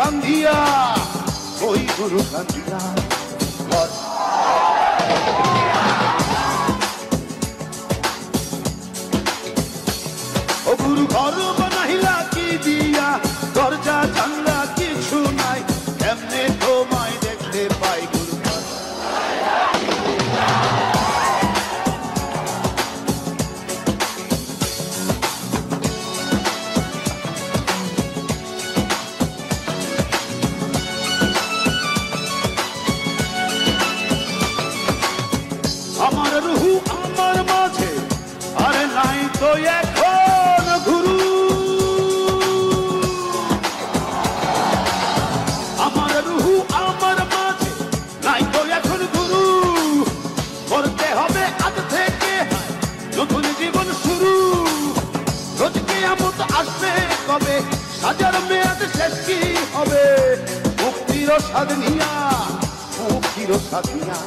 কান্দিয়া, ওই গুরু কান্দিয়া। ও গুরু ঘর বানাইলা কি দিয়া, দরজা জানলা কিছু নাই, কেমনে তোমায় দেখতে পাই গুরু। আমার রুহু আমার মাঝে, আরে নাই তো এখন গুরু। আমার রুহু আমার মাঝে, নাই তো এখন গুরু। করতে হবে আজ থেকে নতুন জীবন শুরু। রোজ কিয়ামত আসবে কবে, সাজার মেয়াদ শেষ কি হবে। মুক্তির স্বাদ নিয়া, মুক্তির স্বাদ নিয়া।